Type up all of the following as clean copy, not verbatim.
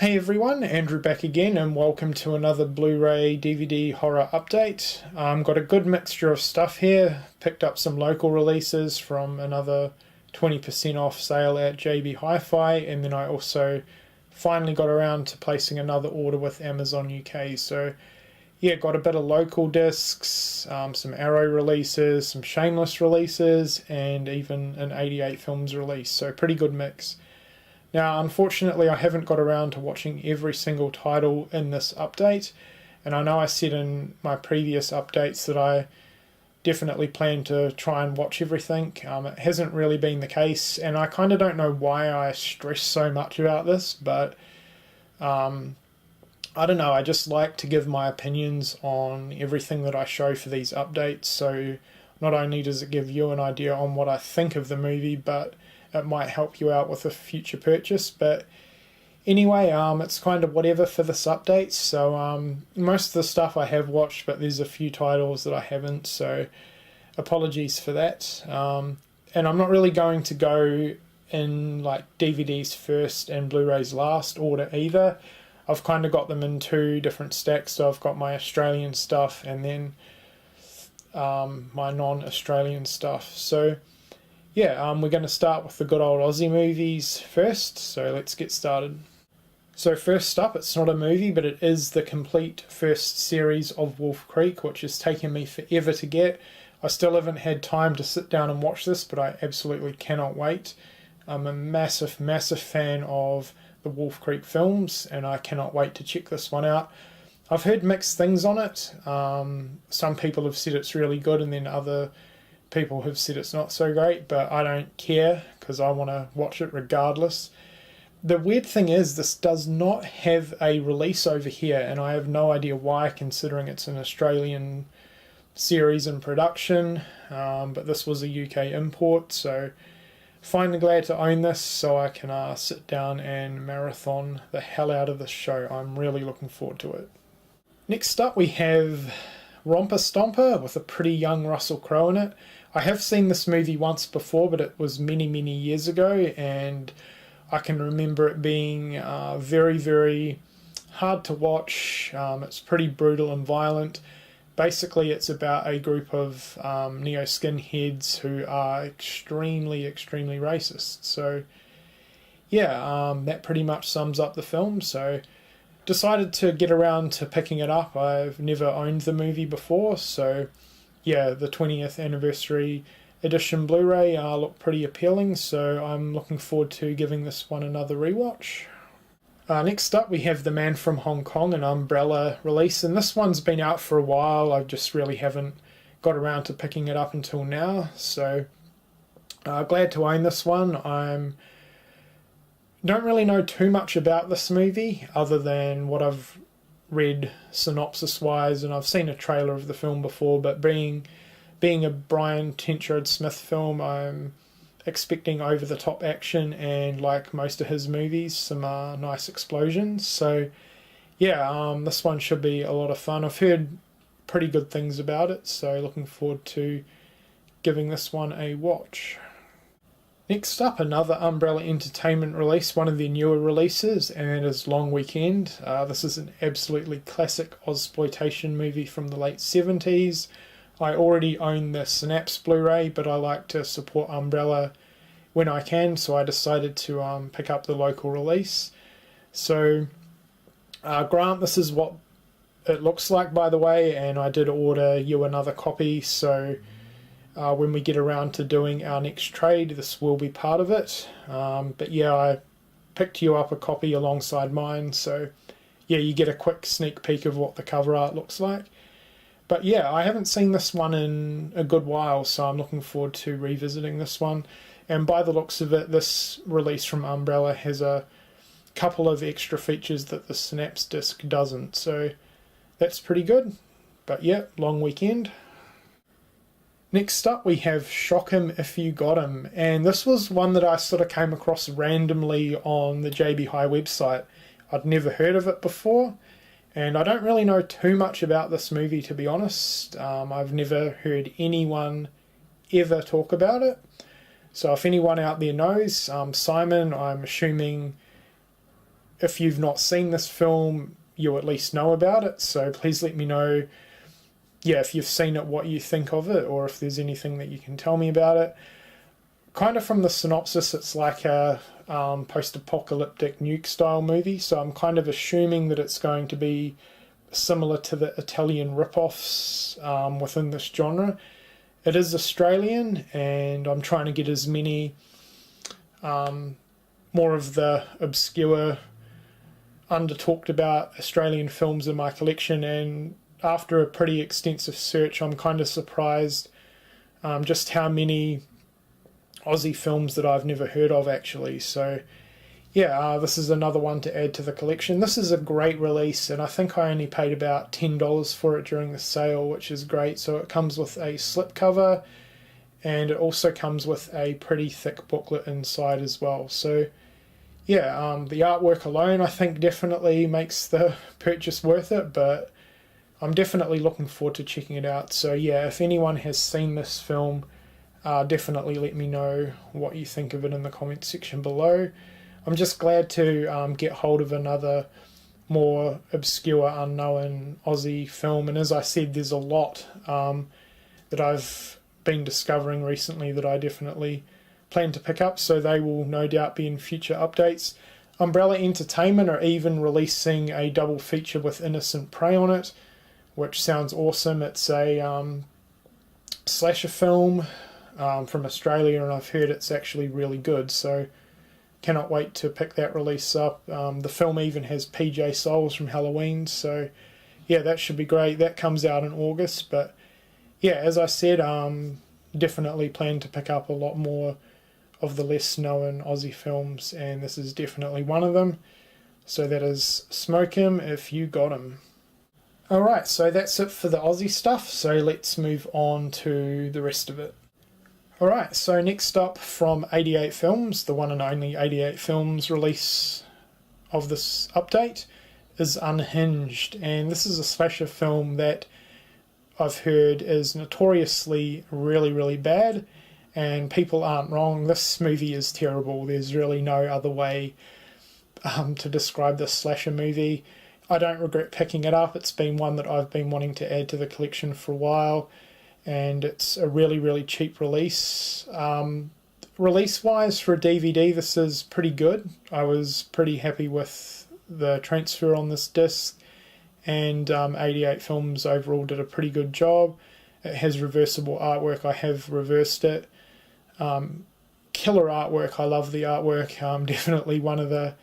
Hey everyone, Andrew back again and welcome to another Blu-ray DVD horror update. Got a good mixture of stuff here. Picked up some local releases from another 20% off sale at JB Hi-Fi, and then I also finally got around to placing another order with Amazon UK. So yeah, got a bit of local discs, some Arrow releases, some Shameless releases, and even an 88 Films release. So pretty good mix. Now, unfortunately, I haven't got around to watching every single title in this update, and I know I said in my previous updates that I definitely plan to try and watch everything. It hasn't really been the case, and I kind of don't know why I stress so much about this, but I don't know, I just like to give my opinions on everything that I show for these updates, so not only does it give you an idea on what I think of the movie, but it might help you out with a future purchase. But anyway, it's kind of whatever for this update. So most of the stuff I have watched, but there's a few titles that I haven't, so apologies for that. And I'm not really going to go in like DVDs first and Blu-rays last order either. I've kind of got them in two different stacks, so I've got my Australian stuff and then my non-Australian stuff. So yeah, we're going to start with the good old Aussie movies first, so let's get started. So first up, it's not a movie, but it is the complete first series of Wolf Creek, which has taken me forever to get. I still haven't had time to sit down and watch this, but I absolutely cannot wait. I'm a massive fan of the Wolf Creek films, and I cannot wait to check this one out. I've heard mixed things on it. Some people have said it's really good, and then other people have said it's not so great, but I don't care because I want to watch it regardless. The weird thing is this does not have a release over here, and I have no idea why, considering it's an Australian series in production, but this was a UK import, so finally glad to own this so I can sit down and marathon the hell out of this show. I'm really looking forward to it. Next up we have Romper Stomper with a pretty young Russell Crowe in it. I have seen this movie once before, but it was many years ago, and I can remember it being very hard to watch. It's pretty brutal and violent. Basically, it's about a group of neo-skinheads who are extremely racist. So yeah, that pretty much sums up the film. So decided to get around to picking it up. I've never owned the movie before, so yeah, the 20th anniversary edition Blu-ray looked pretty appealing, so I'm looking forward to giving this one another rewatch. Next up we have The Man from Hong Kong, an Umbrella release, and this one's been out for a while. I just really haven't got around to picking it up until now, so glad to own this one. Don't really know too much about this movie other than what I've read synopsis wise, and I've seen a trailer of the film before, but being a Brian Tenchard Smith film, I'm expecting over the top action and, like most of his movies, some nice explosions. So yeah, this one should be a lot of fun. I've heard pretty good things about it, so looking forward to giving this one a watch. Next up, another Umbrella Entertainment release, one of their newer releases, and it is Long Weekend. This is an absolutely classic Ozploitation movie from the late 70s. I already own the Synapse Blu-ray, but I like to support Umbrella when I can, so I decided to pick up the local release. So, Grant, this is what it looks like, by the way, and I did order you another copy, so when we get around to doing our next trade, this will be part of it. But yeah, I picked you up a copy alongside mine, so yeah, you get a quick sneak peek of what the cover art looks like. But yeah, I haven't seen this one in a good while, so I'm looking forward to revisiting this one. And by the looks of it, this release from Umbrella has a couple of extra features that the Synapse disc doesn't, so that's pretty good. But yeah, Long Weekend. Next up we have Shock 'Em If You Got 'Em, and this was one that I sort of came across randomly on the JB Hi website. I'd never heard of it before, and I don't really know too much about this movie, to be honest. I've never heard anyone ever talk about it. So if anyone out there knows, Simon, I'm assuming if you've not seen this film, you at least know about it. So please let me know, yeah, if you've seen it, what you think of it, or if there's anything that you can tell me about it. Kind of from the synopsis, it's like a post-apocalyptic nuke-style movie, so I'm kind of assuming that it's going to be similar to the Italian rip-offs within this genre. It is Australian, and I'm trying to get as many more of the obscure, under-talked about Australian films in my collection, and after a pretty extensive search, I'm kind of surprised just how many Aussie films that I've never heard of, actually. So yeah, this is another one to add to the collection. This is a great release, and I think I only paid about $10 for it during the sale, which is great. So it comes with a slipcover, and it also comes with a pretty thick booklet inside as well. So yeah, the artwork alone I think definitely makes the purchase worth it, but I'm definitely looking forward to checking it out. So yeah, if anyone has seen this film, definitely let me know what you think of it in the comment section below. I'm just glad to get hold of another more obscure, unknown Aussie film, and as I said, there's a lot that I've been discovering recently that I definitely plan to pick up, so they will no doubt be in future updates. Umbrella Entertainment are even releasing a double feature with Innocent Prey on it, which sounds awesome. It's a slasher film from Australia, and I've heard it's actually really good, so cannot wait to pick that release up. The film even has PJ Souls from Halloween, so yeah, that should be great. That comes out in August, but yeah, as I said, definitely plan to pick up a lot more of the less known Aussie films, and this is definitely one of them. So that is Smoke 'Em If You Got 'Em. Alright, so that's it for the Aussie stuff, so let's move on to the rest of it. Alright, so next up from 88 Films, the one and only 88 Films release of this update is Unhinged, and this is a slasher film that I've heard is notoriously really bad, and people aren't wrong. This movie is terrible. There's really no other way to describe this slasher movie. I don't regret picking it up. It's been one that I've been wanting to add to the collection for a while, and it's a really cheap release. Release-wise for a DVD, this is pretty good. I was pretty happy with the transfer on this disc, and 88 Films overall did a pretty good job. It has reversible artwork. I have reversed it. Killer artwork. I love the artwork. Definitely one of the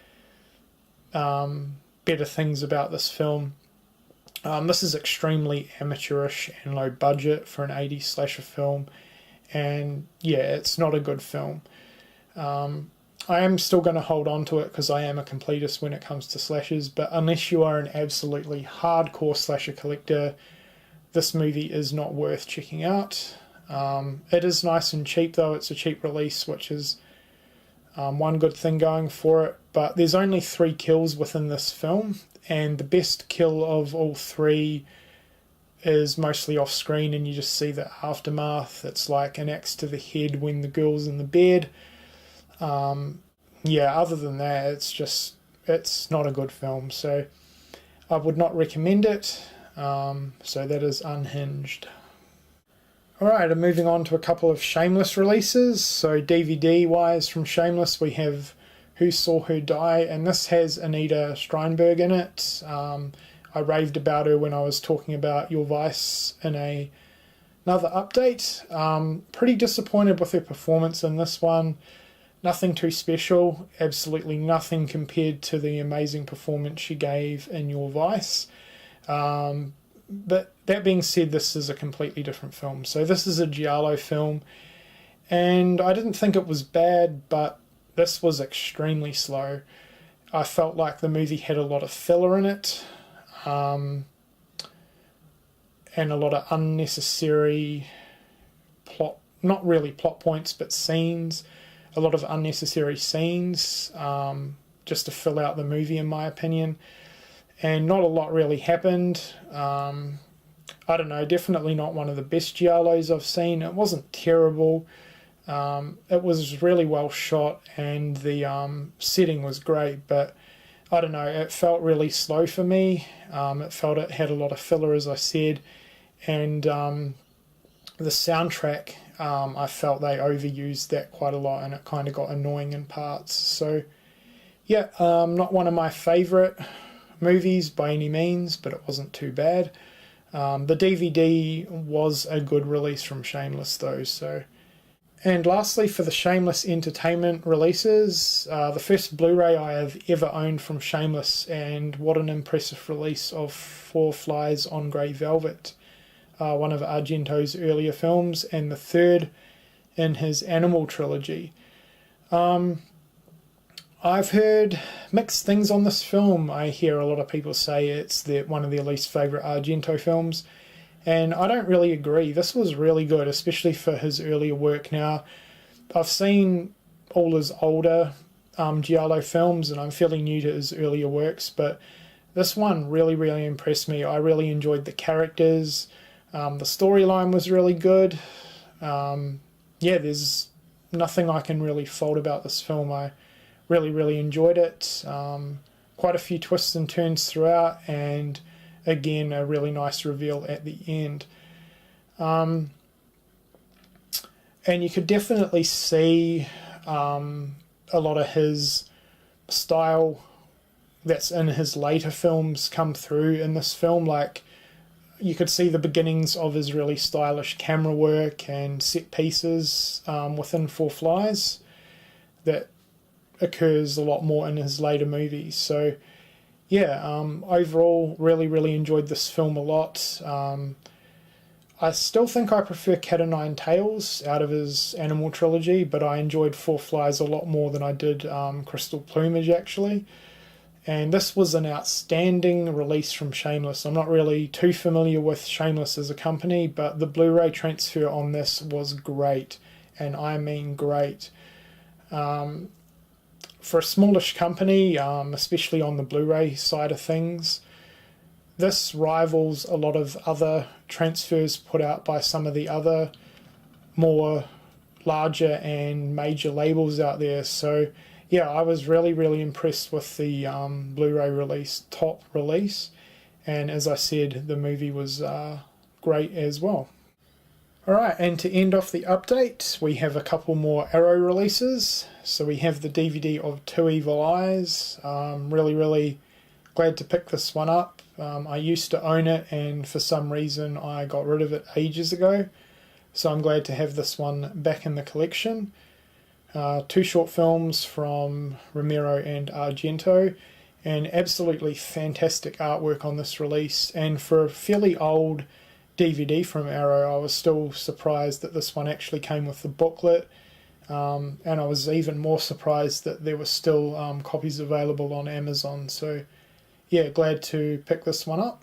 better things about this film. This is extremely amateurish and low budget for an 80s slasher film, and yeah, it's not a good film. I am still going to hold on to it because I am a completist when it comes to slashers, but unless you are an absolutely hardcore slasher collector, this movie is not worth checking out. It is nice and cheap though. It's a cheap release, which is one good thing going for it, but there's only 3 kills within this film, and the best kill of all 3 is mostly off screen, and you just see the aftermath. It's like an axe to the head when the girl's in the bed. Yeah, other than that, it's not a good film, so I would not recommend it. So that is Unhinged. Alright, I'm moving on to a couple of Shameless releases. So DVD wise from Shameless we have Who Saw Her Die, and this has Anita Steinberg in it. I raved about her when I was talking about Your Vice in another update. Pretty disappointed with her performance in this one. Nothing too special, absolutely nothing compared to the amazing performance she gave in Your Vice. But that being said, this is a completely different film. So this is a giallo film, and I didn't think it was bad, but this was extremely slow. I felt like the movie had a lot of filler in it, and a lot of unnecessary plot, not really plot points, but scenes. A lot of unnecessary scenes, just to fill out the movie, in my opinion. And not a lot really happened. I don't know, definitely not one of the best giallos I've seen. It wasn't terrible. It was really well shot, and the setting was great, but I don't know, it felt really slow for me. It felt it had a lot of filler, as I said, and the soundtrack, I felt they overused that quite a lot, and it kind of got annoying in parts. So yeah, not one of my favourite movies by any means, but it wasn't too bad. The DVD was a good release from Shameless though. So, and lastly, for the Shameless Entertainment releases, the first Blu-ray I have ever owned from Shameless, and what an impressive release of Four Flies on Grey Velvet, one of Argento's earlier films, and the third in his Animal trilogy. I've heard mixed things on this film. I hear a lot of people say it's one of their least favourite Argento films, and I don't really agree. This was really good, especially for his earlier work. Now, I've seen all his older Giallo films, and I'm fairly new to his earlier works, but this one really, really impressed me. I really enjoyed the characters. The storyline was really good. Yeah, there's nothing I can really fault about this film. I really, really enjoyed it. Quite a few twists and turns throughout, and again, a really nice reveal at the end. And you could definitely see a lot of his style that's in his later films come through in this film. Like, you could see the beginnings of his really stylish camera work and set pieces within Four Flies that occurs a lot more in his later movies. So yeah, overall really, really enjoyed this film a lot. I still think I prefer Cat o' Nine Tails out of his Animal trilogy, but I enjoyed Four Flies a lot more than I did Crystal Plumage, actually. And this was an outstanding release from Shameless. I'm not really too familiar with Shameless as a company, but the Blu-ray transfer on this was great, and I mean great. For a smallish company, especially on the Blu-ray side of things, this rivals a lot of other transfers put out by some of the other more larger and major labels out there. So yeah, I was really, really impressed with the Blu-ray release, top release, and as I said, the movie was great as well. Alright, and to end off the update, we have a couple more Arrow releases. So we have the DVD of Two Evil Eyes. Really, really glad to pick this one up. I used to own it, and for some reason I got rid of it ages ago. So I'm glad to have this one back in the collection. Two short films from Romero and Argento, and absolutely fantastic artwork on this release. And for a fairly old DVD from Arrow, I was still surprised that this one actually came with the booklet, and I was even more surprised that there were still copies available on Amazon. So yeah, glad to pick this one up.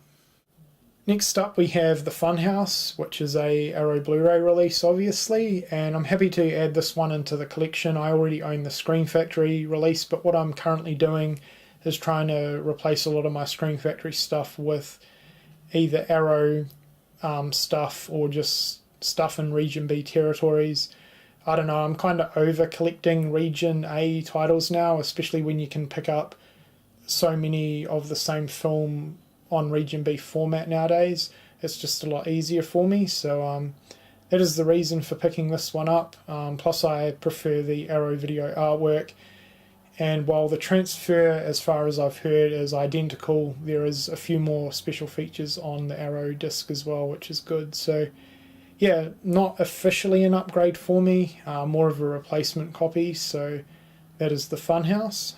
Next up we have The Funhouse, which is a Arrow Blu-ray release obviously, and I'm happy to add this one into the collection. I already own the Screen Factory release, but what I'm currently doing is trying to replace a lot of my Screen Factory stuff with either Arrow stuff or just stuff in Region B territories. I don't know, I'm kind of over collecting Region A titles now, especially when you can pick up so many of the same film on Region B format nowadays. It's just a lot easier for me, so that is the reason for picking this one up. Plus I prefer the Arrow video artwork, and while the transfer, as far as I've heard, is identical, there is a few more special features on the Arrow disc as well, which is good. So yeah, not officially an upgrade for me, more of a replacement copy, so that is The Funhouse.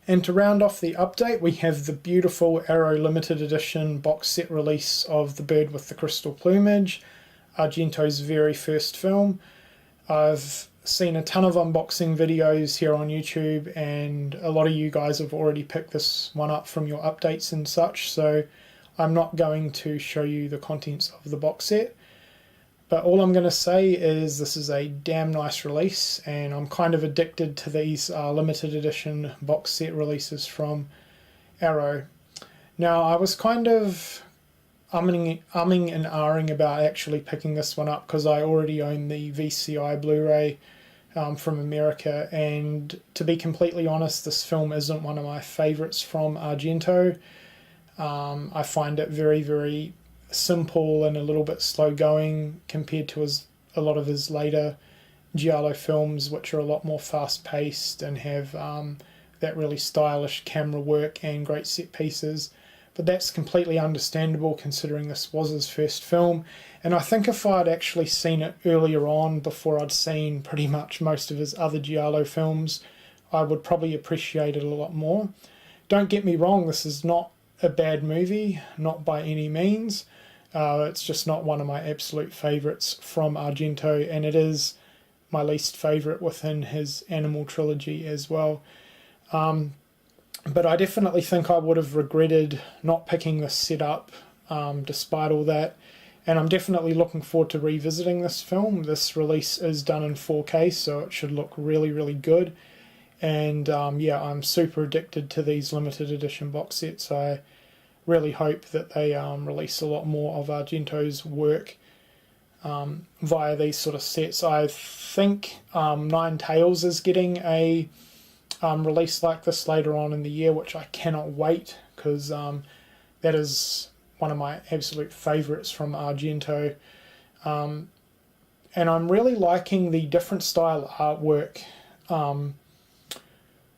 And to round off the update, we have the beautiful Arrow limited edition box set release of The Bird with the Crystal Plumage, Argento's very first film. I've seen a ton of unboxing videos here on YouTube, and a lot of you guys have already picked this one up from your updates and such, so I'm not going to show you the contents of the box set. But all I'm going to say is this is a damn nice release, and I'm kind of addicted to these limited edition box set releases from Arrow. Now, I was kind of umming and ahhing about actually picking this one up because I already own the VCI Blu-ray from America, and to be completely honest, this film isn't one of my favourites from Argento. I find it very, very simple and a little bit slow going compared to a lot of his later giallo films, which are a lot more fast paced and have that really stylish camera work and great set pieces. But that's completely understandable considering this was his first film, and I think if I'd actually seen it earlier on, before I'd seen pretty much most of his other giallo films, I would probably appreciate it a lot more. Don't get me wrong, this is not a bad movie, not by any means. It's just not one of my absolute favourites from Argento, and it is my least favourite within his Animal trilogy as well. But I definitely think I would have regretted not picking this set up despite all that. And I'm definitely looking forward to revisiting this film. This release is done in 4K, so it should look really, really good. And yeah, I'm super addicted to these limited edition box sets. I really hope that they release a lot more of Argento's work via these sort of sets. I think Nine Tails is getting a release like this later on in the year, which I cannot wait, because that is one of my absolute favourites from Argento. And I'm really liking the different style artwork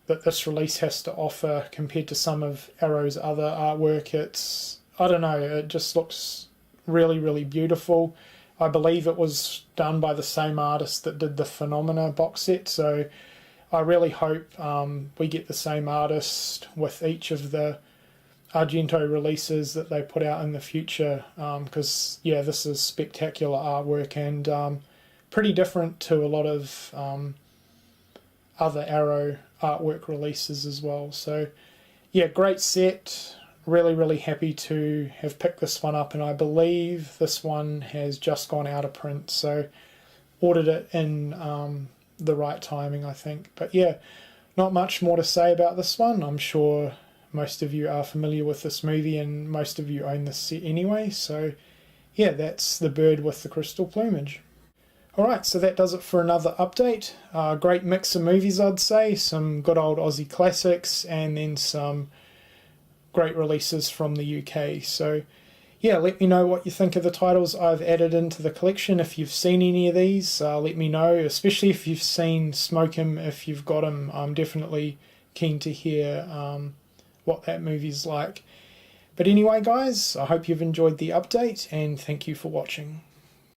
that this release has to offer compared to some of Arrow's other artwork. It's, I don't know, it just looks really, really beautiful. I believe it was done by the same artist that did the Phenomena box set, so I really hope we get the same artist with each of the Argento releases that they put out in the future, because yeah, this is spectacular artwork and pretty different to a lot of other Arrow artwork releases as well. So yeah, great set. Really, really happy to have picked this one up, and I believe this one has just gone out of print, so ordered it in the right timing, I think. But yeah, not much more to say about this one. I'm sure most of you are familiar with this movie and most of you own this set anyway, so yeah, that's The Bird with the Crystal Plumage. Alright, so that does it for another update. Great mix of movies, I'd say. Some good old Aussie classics and then some great releases from the UK. So yeah, let me know what you think of the titles I've added into the collection. If you've seen any of these, let me know, especially if you've seen Smoke 'Em, if you've got 'em. I'm definitely keen to hear what that movie's like. But anyway guys, I hope you've enjoyed the update and thank you for watching.